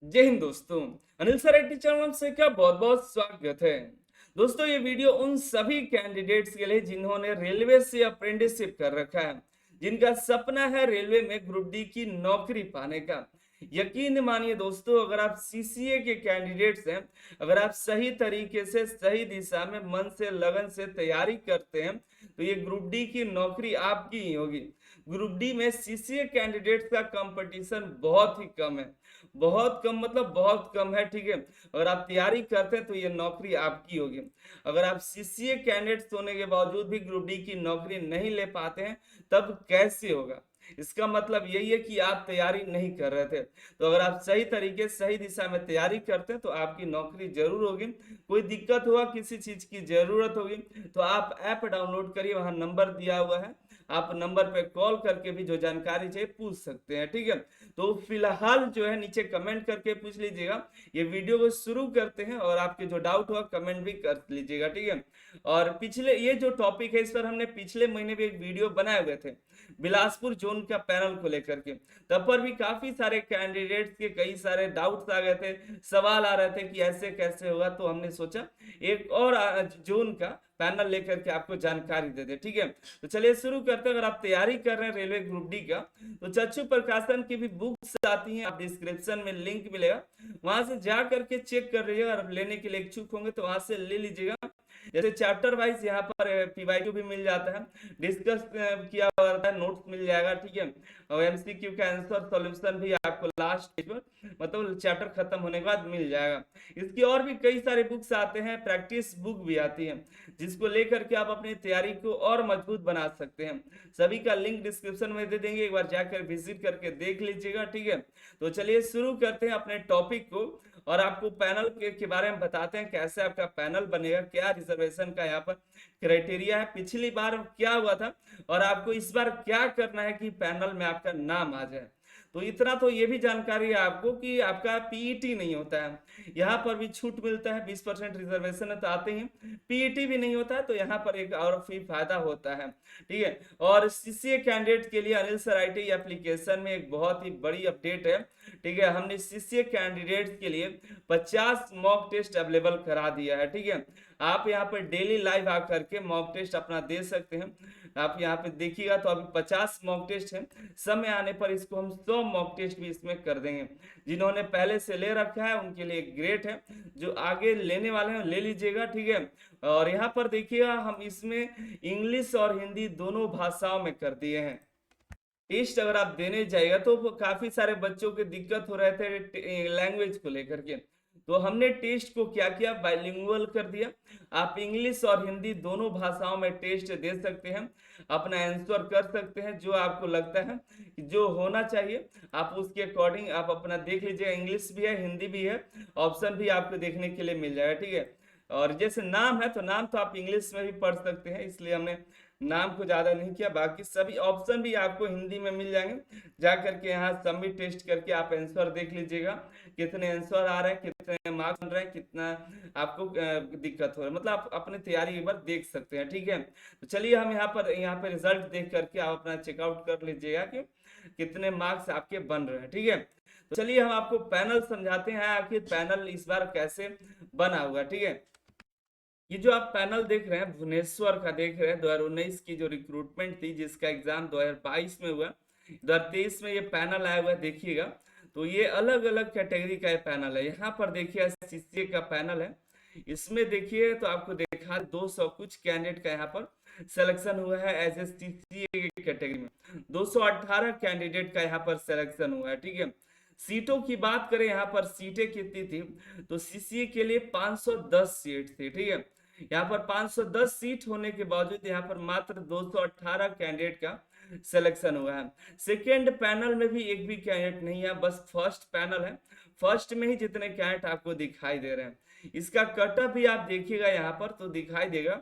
जय हिंद दोस्तों। Anil sir IT channel से क्या बहुत बहुत स्वागत है। दोस्तों ये वीडियो उन सभी कैंडिडेट्स के लिए जिन्होंने रेलवे से अप्रेंटिसशिप कर रखा है, जिनका सपना है रेलवे में ग्रुप डी की नौकरी पाने का। यकीन मानिए दोस्तों, अगर आप सीसीए के कैंडिडेट्स हैं, अगर आप सही तरीके से सही दिशा में मन से लगन से तैयारी करते हैं तो ये ग्रुप डी की नौकरी आपकी ही होगी। ग्रुप डी में सीसीए कैंडिडेट्स का कंपटीशन बहुत ही कम है, बहुत कम मतलब बहुत कम है। ठीक है, अगर आप तैयारी करते हैं तो ये नौकरी आपकी होगी। अगर आप सीसीए कैंडिडेट्स होने के बावजूद भी ग्रुप डी की नौकरी नहीं ले पाते हैं तब कैसे होगा? इसका मतलब यही है कि आप तैयारी नहीं कर रहे थे। तो अगर आप सही तरीके सही दिशा में तैयारी करते हैं तो आपकी नौकरी जरूर होगी। कोई दिक्कत हुआ, किसी चीज की जरूरत होगी तो आप ऐप डाउनलोड करिए, वहां नंबर दिया हुआ है, आप नंबर पे कॉल करके भी जो जानकारी चाहिए पूछ सकते हैं। ठीक है, तो फिलहाल जो है नीचे कमेंट करके पूछ लीजिएगा। ये वीडियो को शुरू करते हैं और आपके जो डाउट हुआ कमेंट भी कर लीजिएगा। ठीक है, और पिछले ये जो टॉपिक है इस पर हमने पिछले महीने भी एक वीडियो बनाए हुए थे बिलासपुर जोन का पैनल को लेकर के। तब पर भी काफी सारे कैंडिडेट्स के कई सारे डाउट्स आ गए थे, सवाल आ रहे थे कि ऐसे कैसे होगा, तो हमने सोचा एक और जोन का पैनल लेकर के आपको जानकारी दे दे। ठीक है, तो चलिए शुरू करते हैं। अगर आप तैयारी कर रहे हैं रेलवे ग्रुप डी का तो चक्षु प्रकाशन की भी बुक्स आती हैं, आप डिस्क्रिप्शन में लिंक मिलेगा, वहां से जा करके चेक कर लीजिएगा। और लेने के लिए इच्छुक होंगे तो वहां से ले लीजिएगा। जैसे चैप्टर वाइज यहाँ पर पीवाईक्यू भी मिल जाता है, डिस्कस किया हुआ रहता है, नोट्स मिल जाएगा। ठीक है, और एमसीक्यू का आंसर सॉल्यूशन भी आपको लास्ट पर मतलब चैप्टर खत्म होने के बाद मिल जाएगा। इसकी और भी कई सारे बुक्स आते हैं, प्रैक्टिस बुक भी आती है जिसको लेकर के आप अपनी तैयारी को और मजबूत बना सकते हैं। सभी का लिंक डिस्क्रिप्शन में दे देंगे, एक बार जाकर विजिट करके देख लीजिएगा। ठीक है, तो चलिए शुरू करते हैं अपने टॉपिक को और आपको पैनल के बारे में बताते हैं कैसे आपका पैनल बनेगा, क्या रिजर्वेशन का यहाँ पर क्राइटेरिया है, पिछली बार क्या हुआ था और आपको इस बार क्या करना है कि पैनल में आपका नाम आ जाए। तो इतना तो ये भी जानकारी है आपको कि आपका पीईटी नहीं होता है, यहाँ पर भी छूट मिलता है, 20% रिजर्वेशन है तो आते ही। पीईटी भी नहीं होता है तो यहाँ पर एक और भी फायदा होता है। ठीक है, और सीसीए कैंडिडेट के लिए अनिल सर आईटी एप्लीकेशन में एक बहुत ही बड़ी अपडेट है। ठीक है, हमने सीसीए कैंडिडेट्स के लिए 50 मॉक टेस्ट अवेलेबल करा दिया है। ठीक है, आप यहाँ पर डेली लाइव आकर के मॉक टेस्ट अपना दे सकते हैं। आप यहाँ पे देखिएगा तो अभी 50 मॉक टेस्ट है, समय आने पर इसको हम 100 मॉक टेस्ट भी इसमें कर देंगे। जिन्होंने पहले से ले रखा है उनके लिए ग्रेट है, जो आगे लेने वाले हैं ले लीजिएगा। ठीक है, और यहाँ पर देखिएगा हम इसमें इंग्लिश और हिंदी दोनों भाषाओं में कर दिए हैं। टेस्ट अगर आप देने जाएगा तो काफी सारे बच्चों के दिक्कत हो रहे थे लैंग्वेज को लेकर के, तो हमने टेस्ट को क्या किया, बाइलिंगुअल कर दिया। आप इंग्लिश और हिंदी दोनों भाषाओं में टेस्ट दे सकते हैं, अपना आंसर कर सकते हैं जो आपको लगता है जो होना चाहिए, आप उसके अकॉर्डिंग आप अपना देख लीजिएगा। इंग्लिश भी है, हिंदी भी है, ऑप्शन भी आपको देखने के लिए मिल जाएगा। ठीक है, और जैसे नाम है तो नाम तो आप इंग्लिश में भी पढ़ सकते हैं, इसलिए हमने नाम को ज्यादा नहीं किया। बाकी सभी ऑप्शन भी आपको हिंदी में मिल जाएंगे, जा करके यहाँ सबमिट टेस्ट करके आप आंसर देख लीजिएगा, कितने आंसर आ रहे हैं, कितने मार्क्स बन रहे हैं, कितना आपको दिक्कत हो रहा है, मतलब आप अपनी तैयारी एक बार देख सकते हैं। ठीक है, तो चलिए हम यहाँ पे रिजल्ट देख करके आप अपना चेकआउट कर लीजिएगा कि कितने मार्क्स आपके बन रहे हैं। ठीक है, तो चलिए हम आपको पैनल समझाते हैं, आखिर पैनल इस बार कैसे बना हुआ। ठीक है, ये जो आप पैनल देख रहे हैं भुवनेश्वर का देख रहे हैं, 2019 की जो रिक्रूटमेंट थी जिसका एग्जाम 2022 में हुआ, 2023 में ये पैनल आया हुआ है, देखिएगा। तो ये अलग अलग कैटेगरी का ये पैनल है। यहाँ पर देखिए सीसीए का पैनल है, इसमें देखिए तो आपको देखा 200 कुछ कैंडिडेट का यहाँ पर सिलेक्शन हुआ है एज ए सीसीए की कैटेगरी में। 218 कैंडिडेट का यहाँ पर सिलेक्शन हुआ है। ठीक है, सीटों की बात करें यहाँ पर सीटें कितनी थी तो सीसीए के लिए 510 सीट थी। ठीक है, यहाँ पर 510 सीट होने के बावजूद यहाँ पर मात्र 218 कैंडिडेट का सिलेक्शन हुआ है। सेकेंड पैनल में भी एक भी कैंडिडेट नहीं है, बस फर्स्ट पैनल है, फर्स्ट में ही जितने कैंडिडेट आपको दिखाई दे रहे हैं। इसका कटअप भी आप देखिएगा यहाँ पर तो दिखाई देगा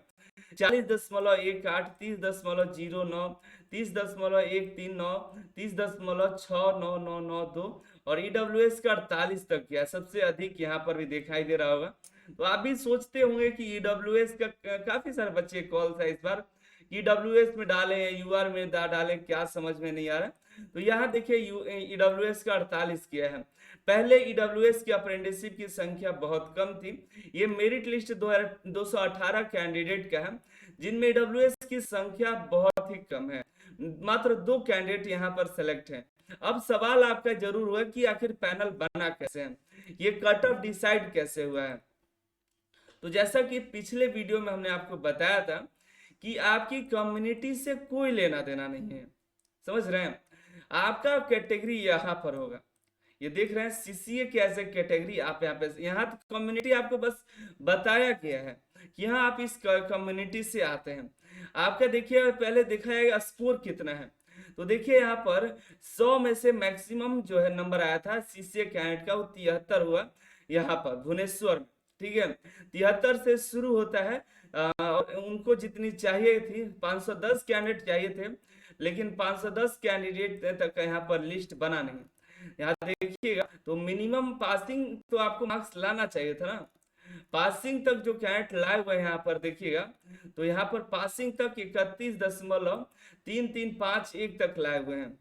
40.18, 30.09, 30.139, 30.699992 और ईडब्ल्यूएस का 48 तक गया, सबसे अधिक यहाँ पर भी दिखाई दे रहा होगा। तो आप भी सोचते होंगे कि ईडब्ल्यूएस का काफी सारे बच्चे कॉल था इस बार ईडब्ल्यूएस में डाले हैं, यूआर में डाले, क्या समझ में नहीं आ रहा। तो यहाँ देखिए ईडब्ल्यूएस का 48 किया है। पहले ईडब्ल्यूएस की अप्रेंटिसशिप की संख्या बहुत कम थी। ये मेरिट लिस्ट 218 कैंडिडेट का है, जिनमें ईडब्ल्यूएस की संख्या बहुत ही कम है। मात्र 2 कैंडिडेट यहाँ पर सेलेक्ट हैं। अब सवाल आपका जरूर हुआ कि आखिर पैनल बना कैसे है, ये कट ऑफ डिसाइड कैसे हुआ है। तो जैसा कि पिछले वीडियो में हमने आपको बताया था कि आपकी कम्युनिटी से कोई लेना देना नहीं है, समझ रहे हैं। आपका कैटेगरी यहाँ पर होगा, ये देख रहे हैं सीसीए के एज ए कैटेगरी। आप यहाँ पे यहाँ कम्युनिटी आपको बस बताया गया है कि हाँ आप इस कम्युनिटी से आते हैं। आपका देखिए पहले देखा जाएगा स्कोर कितना है। तो देखिए यहाँ पर 100 में से मैक्सिमम जो है नंबर आया था सीसीए कैंडिडेट का, वो 73 हुआ यहाँ पर भुवनेश्वर में, ठीक है। 73 से शुरू होता है। उनको जितनी चाहिए थी 510 कैंडिडेट चाहिए थे, लेकिन 510 कैंडिडेट तक यहाँ पर लिस्ट बना नहीं। यहाँ देखिएगा तो मिनिमम पासिंग तो आपको मार्क्स लाना चाहिए था ना। पासिंग तक जो कैंडिडेट लाए हुए यहाँ पर देखिएगा, तो यहाँ पर पासिंग तक 31.3351 तक लाए हुए हैं।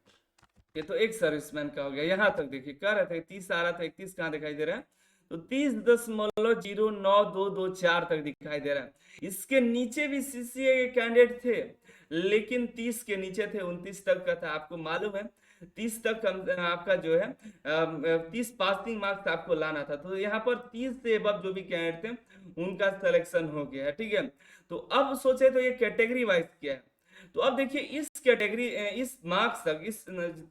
ये तो एक सर्विसमैन का हो गया। यहाँ तक देखिए कह रहे थे 30 आ रहा था, 31 कहाँ दिखाई दे रहा है, तो 30.09224 तक दिखाई दे रहा है। इसके नीचे भी सीसीए के कैंडिडेट थे, लेकिन 30 के नीचे थे, 29 तक का था। आपको मालूम है 30 तक आपका जो है 30 पासिंग मार्क्स आपको लाना था। तो यहाँ पर 30 से अब जो भी कैंडिडेट थे उनका सिलेक्शन हो गया है, ठीक है। तो अब सोचे तो ये कैटेगरी वाइज क्या है। तो अब देखिए इस कैटेगरी इस मार्क्स तक, इस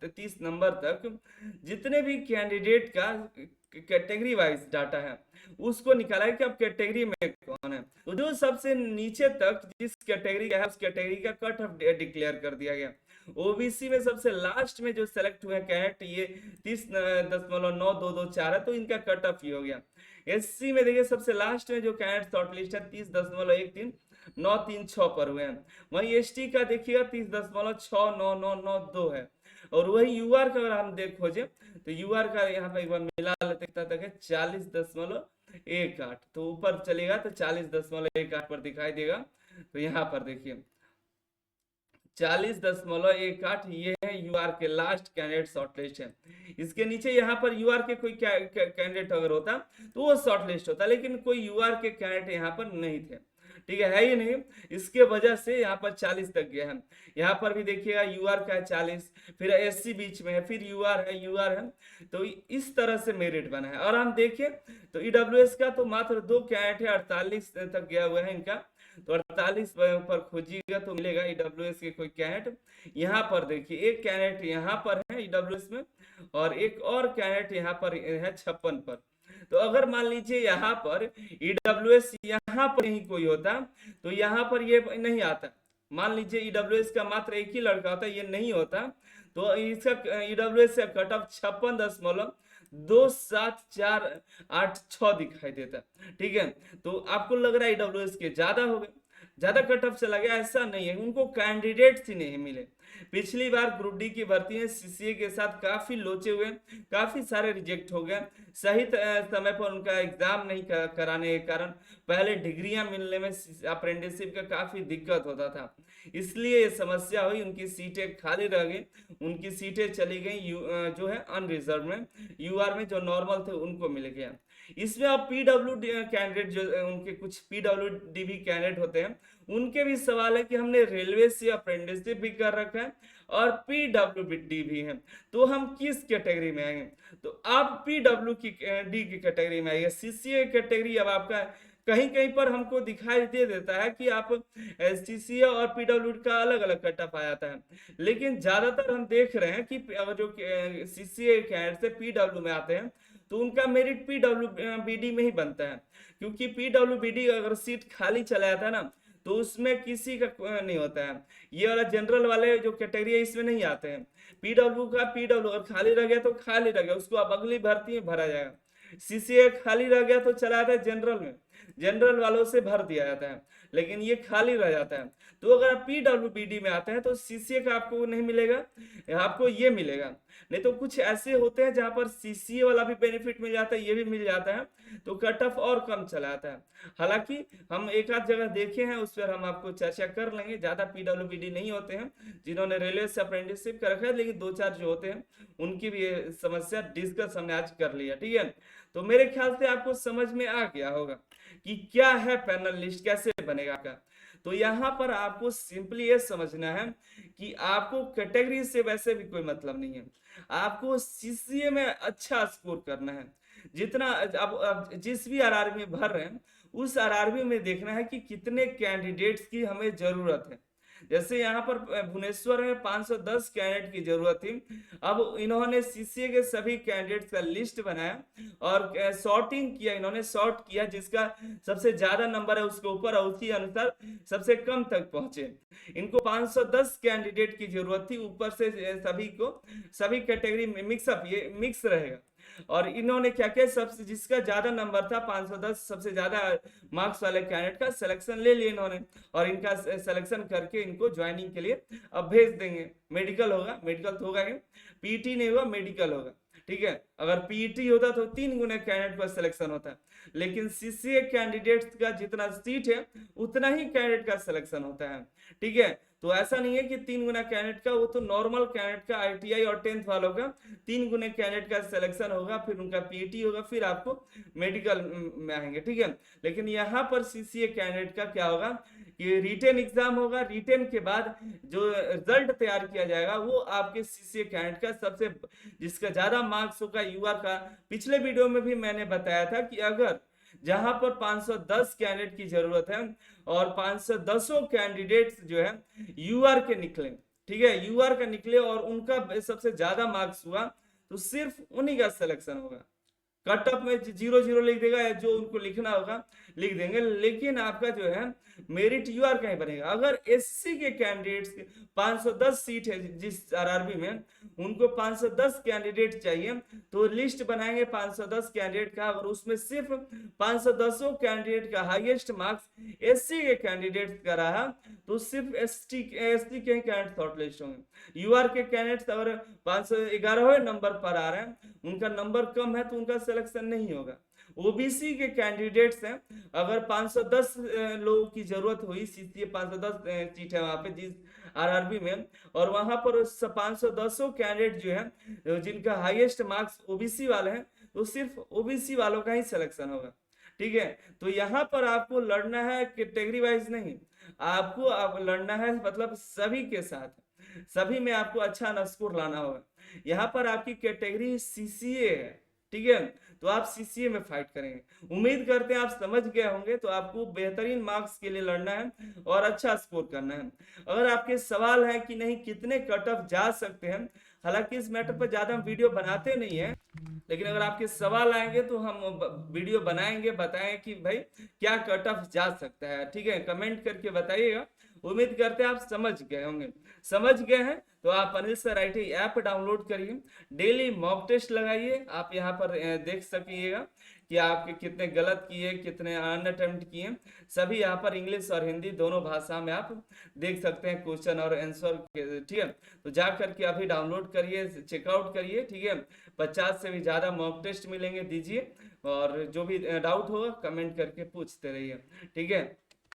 30 नंबर तक जितने भी कैंडिडेट का कैटेगरी वाइज डाटा है उसको निकाला है कि अब कैटेगरी में कौन है। तो जो सबसे नीचे तक जिस कैटेगरी का है उस कैटेगरी का कट ऑफ डिक्लेयर कर दिया गया। ओबीसी में सबसे लास्ट में जो सेलेक्ट हुए कैंडिडेट ये 30.9224 है, तो इनका कट ऑफ ही हो गया। एससी में देखिए सबसे लास्ट में जो कैंडिडेट शॉर्टलिस्ट है 30.13936 पर हुए हैं। वहीं एसटी का देखिएगा 30.69992 है। और वही यूआर का अगर हम खोजे तो यूआर का यहाँ पे एक बार मिला लेते तक है 40.18। तो ऊपर चलेगा तो 40.18 पर दिखाई देगा। तो यहाँ पर देखिए 40.18 ये है यूआर के लास्ट कैंडिडेट शॉर्टलिस्ट है। इसके नीचे यहाँ पर यूआर के कोई कैंडिडेट अगर होता तो वो शॉर्टलिस्ट होता, लेकिन कोई यूआर के कैंडिडेट यहाँ पर नहीं थे, ठीक है ही नहीं। इसके वजह से यहाँ पर 40 तक गया है। यहाँ पर भी देखिएगा यूआर का है 40, फिर एससी बीच में है, फिर यूआर है। तो इस तरह से मेरिट बना है। और हम देखें तो ईडब्ल्यूएस का तो मात्र 2 कैंडिडेट है, 48 तक गया हुआ है इनका। तो 48 पर खोजिएगा तो मिलेगा ईडब्ल्यूएस के कोई कैंडिडेट। यहाँ पर देखिए एक कैंडिडेट यहाँ पर है ईडब्ल्यूएस में, और एक और कैंडिडेट यहाँ पर है 56 पर। तो अगर मान लीजिए यहाँ पर ईडब्ल्यूएस यहाँ पर ही कोई होता तो यहाँ पर ये नहीं आता। मान लीजिए ईडब्ल्यूएस का मात्र एक ही लड़का होता, ये नहीं होता, तो इसका ईडब्ल्यूएस का कट ऑफ 56.2748 दिखाई देता, ठीक है। तो आपको लग रहा है ईडब्ल्यूएस के ज्यादा हो गए, ज्यादा कट ऑफ चला गया, ऐसा नहीं है। उनको कैंडिडेट्स ही नहीं मिले। पिछली बार ग्रुप डी की भर्ती में सीसीए के साथ काफी लोचे हुए, काफी सारे रिजेक्ट हो गए। सही समय पर उनका एग्जाम नहीं कराने के कारण पहले डिग्रियां मिलने में अप्रेंटिसशिप का काफी दिक्कत होता था, इसलिए ये समस्या हुई। उनकी सीटें खाली रह गई, उनकी सीटें चली गई जो है अनरिजर्व में, यूआर में जो नॉर्मल थे उनको मिल गया। इसमें अब पीडब्ल्यू कैंडिडेट जो उनके कुछ पीडब्ल्यूडी भी कैंडिडेट होते हैं, उनके भी सवाल है कि हमने रेलवे से अप्रेंटिसशिप भी कर रखा है और पीडब्ल्यूडी भी है, तो हम किस कैटेगरी में आएंगे। तो आप पीडब्ल्यू की डी की कैटेगरी में आइए। सीसीए कैटेगरी अब आपका कहीं कहीं पर हमको दिखाई दे देता है कि आप सीसीए और पीडब्ल्यू का अलग अलग कट ऑफ आ जाता है, लेकिन ज्यादातर हम देख रहे हैं कि अगर जो सीसीए कैंडिडेट से पीडब्ल्यू में आते हैं तो उनका मेरिट पीडब्ल्यूबीडी में ही बनता है, क्योंकि पीडब्ल्यूबीडी अगर सीट खाली चला जाता है ना तो उसमें किसी का नहीं होता है। ये वाला जनरल वाले जो कैटेगरी है इसमें नहीं आते हैं। पीडब्ल्यू अगर खाली रह गया तो खाली रह गया, उसको अब अगली भर्ती में भरा जाएगा। सीसीए खाली रह गया तो चला जाता है जनरल में, जनरल वालों से भर दिया जाता है, लेकिन ये खाली रह जाता है। तो अगर आप पीडब्ल्यूबीडी में आते हैं तो सीसीए का आपको नहीं मिलेगा, आपको ये मिलेगा। नहीं तो कुछ ऐसे होते हैं जहां पर सीसीए वाला भी बेनिफिट मिल जाता है, ये भी मिल जाता है, तो कट ऑफ और कम चला जाता है। हालांकि हम एक आध जगह देखे हैं, उस पर हम आपको चर्चा कर लेंगे। ज्यादा पीडब्ल्यूबीडी नहीं होते हैं जिन्होंने रेलवे से अप्रेंटिसशिप कर रखा है, लेकिन दो चार जो होते हैं उनकी भी ये समस्या डिस्कस हमने आज कर लिया, ठीक है। तो मेरे ख्याल से आपको समझ में आ गया होगा कि क्या है पैनल लिस्ट, कैसे बनेगा का। तो यहाँ पर आपको सिंपली ये समझना है कि आपको कैटेगरी से वैसे भी कोई मतलब नहीं है, आपको सीसीए में अच्छा स्कोर करना है। जितना अब जिस भी आरआरबी में भर रहे हैं, उस आरआरबी में देखना है कि कितने कैंडिडेट्स की हमें जरूरत है। जैसे यहाँ पर भुवनेश्वर में 510 कैंडिडेट की जरूरत थी। अब इन्होंने सीसीए के सभी कैंडिडेट्स का लिस्ट बनाया और सॉर्टिंग किया, इन्होंने सॉर्ट किया, जिसका सबसे ज्यादा नंबर है उसके ऊपर, और उसी अनुसार सबसे कम तक पहुंचे। इनको 510 कैंडिडेट की जरूरत थी, ऊपर से सभी को सभी कैटेगरी में मिक्सअप, ये मिक्स रहेगा। और इन्होंने क्या किया, सबसे जिसका ज्यादा नंबर था 510, सबसे ज्यादा मार्क्स वाले कैंडिडेट का सिलेक्शन ले लिया इन्होंने, और इनका सिलेक्शन करके इनको ज्वाइनिंग के लिए अब भेज देंगे। मेडिकल होगा, मेडिकल तो होगा ही, पीटी नहीं होगा, मेडिकल होगा, ठीक है। अगर पीटी होता तो 3 गुना कैंडिडेट का सिलेक्शन होता, लेकिन सीसीए कैंडिडेट्स का जितना सीट है उतना ही कैंडिडेट का सिलेक्शन होता है, ठीक है। तो ऐसा नहीं है कि 3 गुना कैंडिडेट का, वो तो नॉर्मल कैंडिडेट का, आईटीआई और 10th वालों का 3 गुने कैंडिडेट का सिलेक्शन होगा, फिर उनका पीटी होगा, फिर आपको मेडिकल में आएंगे, ठीक है। लेकिन यहाँ पर सीसीए कैंडिडेट का क्या होगा कि रिटेन एग्जाम होगा, रिटेन के बाद जो रिजल्ट तैयार किया जाएगा वो आपके सीसीए कैंडिडेट का सबसे जिसका ज्यादा मार्क्स होगा यूआर का। पिछले वीडियो में भी मैंने बताया था कि अगर जहां पर 510 कैंडिडेट की जरूरत है और 510 कैंडिडेट्स जो है यूआर के निकले, ठीक है, यूआर का निकले और उनका सबसे ज्यादा मार्क्स हुआ, तो सिर्फ उन्हीं का सिलेक्शन होगा। कट ऑफ में 0-0 लिख देगा, या जो उनको लिखना होगा लिख देंगे, लेकिन आपका जो है मेरिट यूआर का ही बनेगा। अगर एससी के कैंडिडेट्स 510 सीट है जिस आरआरबी में, उनको 510 कैंडिडेट चाहिए, तो लिस्ट बनाएंगे 510 कैंडिडेट का, और उसमें सिर्फ 510 कैंडिडेट का हाईएस्ट मार्क्स एससी के कैंडिडेट का रहा, तो सिर्फ एसटी के कैंडिडेट शॉर्टलिस्ट होंगे। यूआर के कैंडिडेट्स अगर 511 नंबर पर आ रहे हैं, उनका नंबर कम है, तो उनका सिलेक्शन नहीं होगा। ओबीसी के कैंडिडेट्स हैं, अगर 510 लोगों की जरूरत हुई, सीसीए 510 सीट है वहां पे जिस आरआरबी में, और वहां पर 510 कैंडिडेट जो है जिनका हाईएस्ट मार्क्स ओबीसी वाले हैं, तो सिर्फ ओबीसी वालों का ही सिलेक्शन होगा, ठीक है। तो यहाँ पर आपको लड़ना है कैटेगरी वाइज नहीं, आपको लड़ना है मतलब सभी के साथ, सभी में आपको अच्छा स्कोर लाना होगा। यहाँ पर आपकी कैटेगरी सीसीए है, ठीक है, तो आप सीसीए में फाइट करेंगे। उम्मीद करते हैं आप समझ गए होंगे। तो आपको बेहतरीन मार्क्स के लिए लड़ना है और अच्छा स्कोर करना है। अगर आपके सवाल है कि नहीं कितने कट ऑफ जा सकते हैं, हालांकि इस मैटर पर ज्यादा हम वीडियो बनाते नहीं है, लेकिन अगर आपके सवाल आएंगे तो हम वीडियो बनाएंगे, बताएंगे कि भाई क्या कट ऑफ जा सकता है, ठीक है। कमेंट करके बताइएगा। उम्मीद करते हैं आप समझ गए होंगे। समझ गए हैं तो आप Anil sir IT app download करिए, डेली मॉक टेस्ट लगाइए। आप यहाँ पर देख सकिएगा कि आपके कितने गलत किए, कितने अनअटेम्प्ट किए, सभी यहाँ पर इंग्लिश और हिंदी दोनों भाषा में आप देख सकते हैं क्वेश्चन और आंसर, ठीक है। तो जा करके अभी डाउनलोड करिए, चेकआउट करिए, ठीक है। 50 से भी ज्यादा मॉक टेस्ट मिलेंगे, दीजिए, और जो भी डाउट होगा कमेंट करके पूछते रहिए, ठीक है।